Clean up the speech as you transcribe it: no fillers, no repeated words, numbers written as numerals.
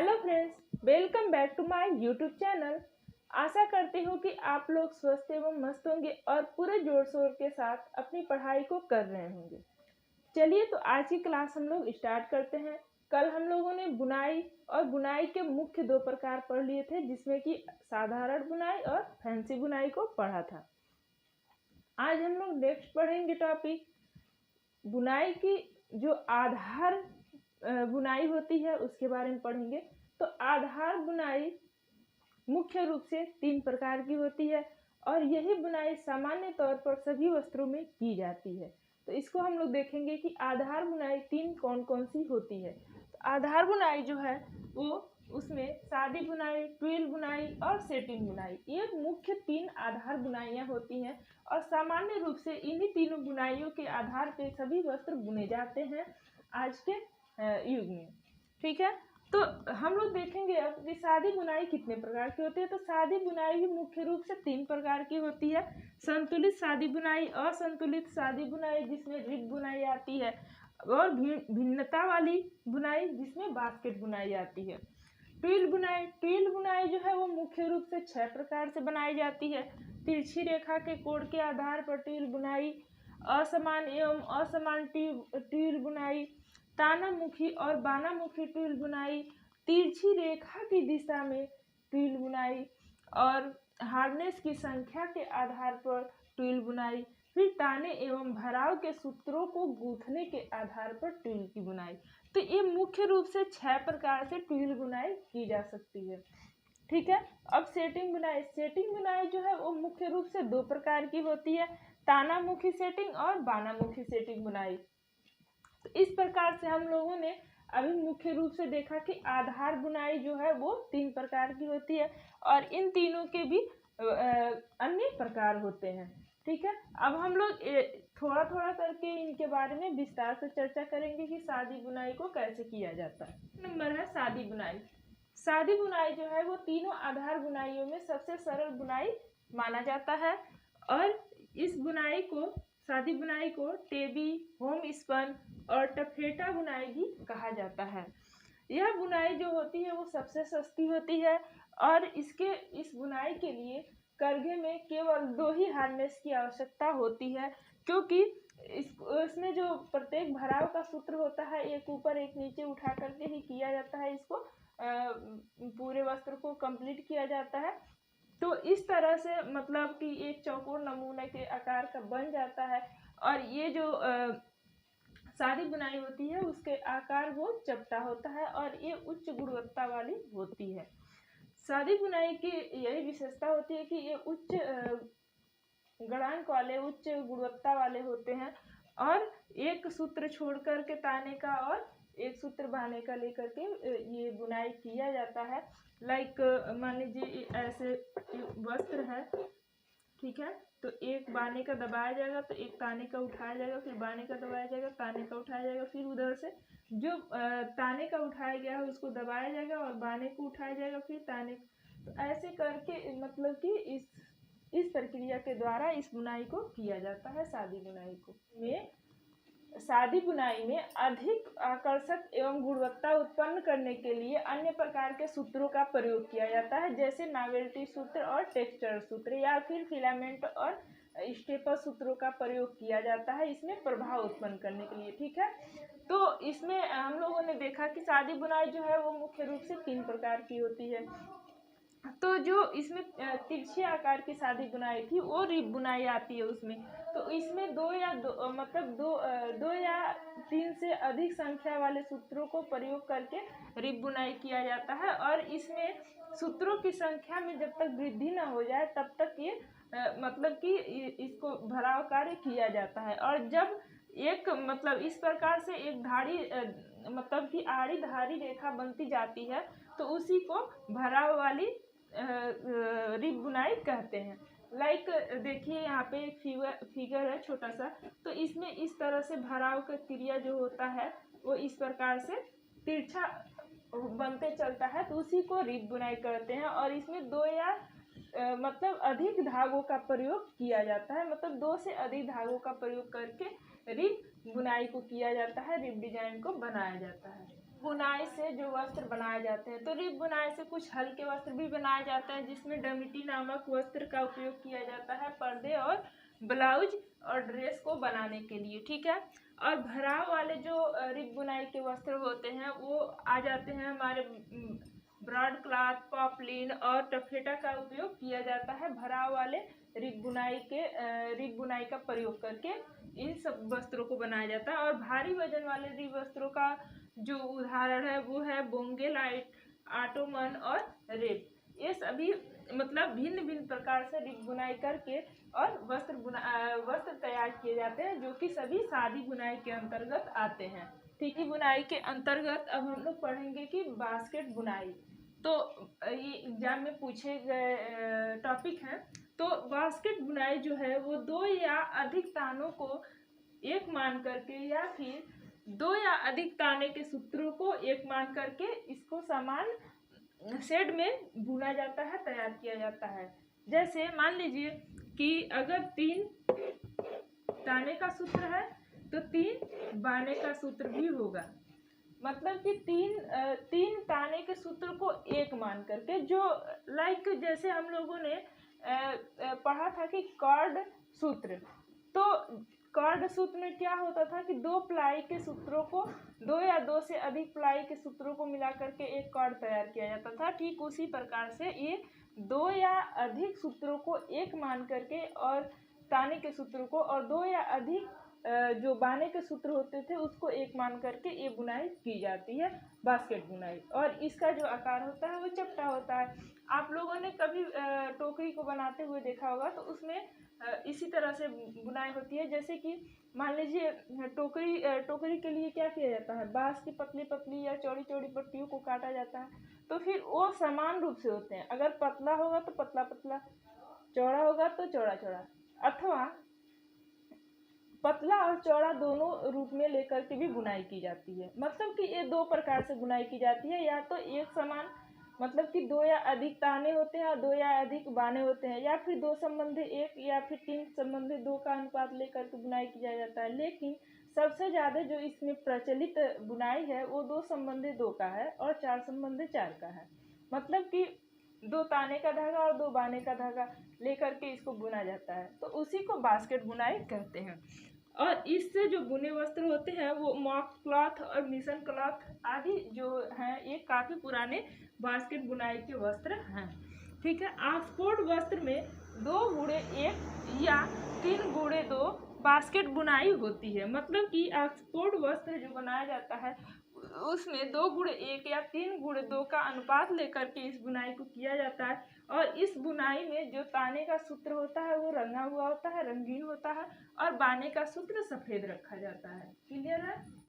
Hello friends, welcome back to my YouTube channel. आशा करती हूँ कि आप लोग स्वस्थ एवं मस्त होंगे और पूरे जोर शोर के साथ अपनी पढ़ाई को कर रहे होंगे। चलिए तो आज की क्लास हम लोग स्टार्ट करते हैं। कल हम लोगों ने बुनाई और बुनाई के मुख्य दो प्रकार पढ़ लिए थे, जिसमें कि साधारण बुनाई और फैंसी बुनाई को पढ़ा था। आज हम लोग नेक्स्ट पढ़ेंगे टॉपिक बुनाई की जो आधार बुनाई होती है उसके बारे में पढ़ेंगे। तो आधार बुनाई मुख्य रूप से 3 प्रकार की होती है और यही बुनाई सामान्य तौर पर सभी वस्त्रों में की जाती है। तो इसको हम लोग देखेंगे कि आधार बुनाई 3 कौन कौन सी होती है। तो आधार बुनाई जो है वो उसमें सादी बुनाई, ट्विल बुनाई और सेटिंग बुनाई, ये मुख्य 3 आधार बुनाइयाँ होती हैं और सामान्य रूप से इन्हीं तीनों बुनाइयों के आधार पर सभी वस्त्र बुने जाते हैं आज के युग में। ठीक है, तो हम लोग देखेंगे अब कि सादी बुनाई कितने प्रकार की होती है। तो सादी बुनाई भी मुख्य रूप से 3 प्रकार की होती है। संतुलित सादी बुनाई, असंतुलित सादी बुनाई जिसमें रिब बुनाई आती है, और भिन्नता वाली बुनाई जिसमें बास्केट बुनाई आती है। ट्विल बुनाई जो है वो मुख्य रूप से 6 प्रकार से बनाई जाती है। तिरछी रेखा के कोण के आधार पर ट्विल बुनाई, असमान एवं असमान ट्विल बुनाई, तानामुखी और बानामुखी ट्विल बुनाई, तिरछी रेखा की दिशा में ट्विल बुनाई और हार्नेस की संख्या के आधार पर ट्विल बुनाई, फिर ताने एवं भराव के सूत्रों को गूंथने के आधार पर ट्विल की बुनाई। तो ये मुख्य रूप से 6 प्रकार से ट्विल बुनाई की जा सकती है। ठीक है, अब सेटिंग बुनाई जो है वो मुख्य रूप से 2 प्रकार की होती है, तानामुखी सेटिंग और बानामुखी सेटिंग बुनाई। तो इस प्रकार से हम लोगों ने अभी मुख्य रूप से देखा कि आधार बुनाई जो है वो 3 प्रकार की होती है और इन तीनों के भी अन्य प्रकार होते हैं। ठीक है, अब हम लोग थोड़ा थोड़ा करके इनके बारे में विस्तार से चर्चा करेंगे कि सादी बुनाई को कैसे किया जाता है। नंबर है सादी बुनाई। सादी बुनाई जो है वो तीनों आधार बुनाइयों में सबसे सरल बुनाई माना जाता है और इस बुनाई को सादी बुनाई को टेबी, होम स्पन और टफेटा बुनाई भी कहा जाता है। यह बुनाई जो होती है वो सबसे सस्ती होती है और इस बुनाई के लिए करघे में केवल 2 ही हार्नेस की आवश्यकता होती है, क्योंकि इसमें जो प्रत्येक भराव का सूत्र होता है एक ऊपर एक नीचे उठा करके ही किया जाता है। इसको पूरे वस्त्र को कंप्लीट किया जाता है। तो इस तरह से मतलब कि एक चौकोर नमूने के आकार का बन जाता है और ये जो सादी बुनाई होती है उसके आकार वो चपटा होता है और ये उच्च गुणवत्ता वाली होती है। सादी बुनाई की यही विशेषता होती है कि ये उच्च गणांक वाले, उच्च गुणवत्ता वाले होते हैं और एक सूत्र छोड़ कर के ताने का और एक सूत्र बाने का लेकर के ये बुनाई किया जाता है। लाइक मान लीजिए ऐसे वस्त्र है, ठीक है, तो एक बाने का दबाया जाएगा तो एक ताने का उठाया जाएगा, फिर बाने का दबाया जाएगा, ताने का उठाया जाएगा, फिर उधर से जो ताने का उठाया गया है उसको दबाया जाएगा और बाने को उठाया जाएगा, फिर ताने। तो ऐसे करके मतलब कि इस प्रक्रिया के द्वारा इस बुनाई को किया जाता है सादी बुनाई को। सादी बुनाई में अधिक आकर्षक एवं गुणवत्ता उत्पन्न करने के लिए अन्य प्रकार के सूत्रों का प्रयोग किया जाता है, जैसे नॉवेल्टी सूत्र और टेक्सचर सूत्र या फिर फिलामेंट और स्टेपर सूत्रों का प्रयोग किया जाता है इसमें प्रभाव उत्पन्न करने के लिए। ठीक है, तो इसमें हम लोगों ने देखा कि सादी बुनाई जो है वो मुख्य रूप से 3 प्रकार की होती है। तो जो इसमें तिरछे आकार की सादी बुनाई थी वो रिब बुनाई आती है उसमें। तो इसमें 2 या 3 से अधिक संख्या वाले सूत्रों को प्रयोग करके रिब बुनाई किया जाता है और इसमें सूत्रों की संख्या में जब तक वृद्धि न हो जाए तब तक ये मतलब कि इसको भराव कार्य किया जाता है। और जब एक मतलब इस प्रकार से एक धारी मतलब कि आड़ी धारी रेखा बनती जाती है तो उसी को भराव वाली रिब बुनाई कहते हैं। लाइक देखिए यहाँ पे एक फिगर है छोटा सा, तो इसमें इस तरह से भराव का क्रिया जो होता है वो इस प्रकार से तिरछा बनते चलता है, तो उसी को रिब बुनाई कहते हैं। और इसमें 2 या मतलब अधिक धागों का प्रयोग किया जाता है, मतलब 2 से अधिक धागों का प्रयोग करके रिब बुनाई को किया जाता है, रिब डिजाइन को बनाया जाता है। बुनाई से जो वस्त्र बनाए जाते हैं, तो रिब बुनाई से कुछ हल्के वस्त्र भी बनाए जाते हैं, जिसमें डमिटी नामक वस्त्र का उपयोग किया जाता है पर्दे और ब्लाउज और ड्रेस को बनाने के लिए, ठीक है। और भराव वाले जो रिब बुनाई के वस्त्र होते हैं वो आ जाते हैं हमारे ब्रॉड क्लॉथ, पॉपलिन और टफेटा का उपयोग किया जाता है भराव वाले रिब बुनाई का प्रयोग करके इन सब वस्त्रों को बनाया जाता है। और भारी वजन वाले रिब वस्त्रों का जो उदाहरण है वो है बोंगे, लाइट, ऑटोमन और रेप। ये सभी मतलब भिन्न भिन्न प्रकार से रिब बुनाई करके और वस्त्र तैयार किए जाते हैं, जो कि सभी सादी बुनाई के अंतर्गत आते हैं। ठीक है, बुनाई के अंतर्गत अब हम लोग पढ़ेंगे कि बास्केट बुनाई। तो ये एग्जाम में पूछे गए टॉपिक हैं। तो बास्केट बुनाई जो है वो दो या अधिक तानों को एक मान करके या फिर दो या अधिक ताने के सूत्रों को एक मान करके इसको समान शेड में बुना जाता है, तैयार किया जाता है। जैसे मान लीजिए कि अगर 3 ताने का सूत्र है तो 3 बाने का सूत्र भी होगा। मतलब कि तीन ताने के सूत्र को एक मान करके, जो लाइक जैसे हम लोगों ने पढ़ा था कि कॉर्ड सूत्र। तो कॉर्ड सूत्र में क्या होता था कि 2 प्लाई के सूत्रों को, 2 या 2 से अधिक प्लाई के सूत्रों को मिला करके एक कॉर्ड तैयार किया जाता था। ठीक उसी प्रकार से ये 2 या अधिक सूत्रों को एक मान करके और ताने के सूत्रों को और 2 या अधिक जो बाने के सूत्र होते थे उसको एक मान करके ये बुनाई की जाती है, बास्केट बुनाई। और इसका जो आकार होता है वो चपटा होता है। आप लोगों ने कभी टोकरी को बनाते हुए देखा होगा, तो उसमें इसी तरह से बुनाई होती है। जैसे कि मान लीजिए टोकरी के लिए क्या किया जाता है, बांस की पतली पतली या चौड़ी चौड़ी पट्टियों को काटा जाता है, तो फिर वो समान रूप से होते हैं। अगर पतला होगा तो पतला पतला, चौड़ा होगा तो चौड़ा चौड़ा, अथवा पतला और चौड़ा दोनों रूप में लेकर के भी बुनाई की जाती है। मतलब कि ये 2 प्रकार से बुनाई की जाती है, या तो एक समान, मतलब कि 2 या अधिक ताने होते हैं और 2 या अधिक बाने होते हैं, या फिर 2 संबंधी 1 या फिर 3 संबंधी 2 का अनुपात लेकर के बुनाई किया जाता है। लेकिन सबसे ज़्यादा जो इसमें प्रचलित बुनाई है वो 2 संबंधी 2 का है और 4 संबंधी 4 का है। मतलब कि 2 ताने का धागा और 2 बाने का धागा लेकर के इसको बुना जाता है, तो उसी को बास्केट बुनाई कहते हैं। और इससे जो बुने वस्त्र होते हैं वो मॉक क्लॉथ और मिशन क्लॉथ आदि जो हैं, ये काफ़ी पुराने बास्केट बुनाई के वस्त्र हैं। ठीक है, ऑक्सफोर्ड वस्त्र में 2x1 या 3x2 बास्केट बुनाई होती है। मतलब कि ऑक्सफोर्ड वस्त्र जो बनाया जाता है उसमें 2x1 या 3x2 का अनुपात लेकर के इस बुनाई को किया जाता है। और इस बुनाई में जो ताने का सूत्र होता है वो रंगा हुआ होता है, रंगीन होता है, और बाने का सूत्र सफ़ेद रखा जाता है। क्लियर है?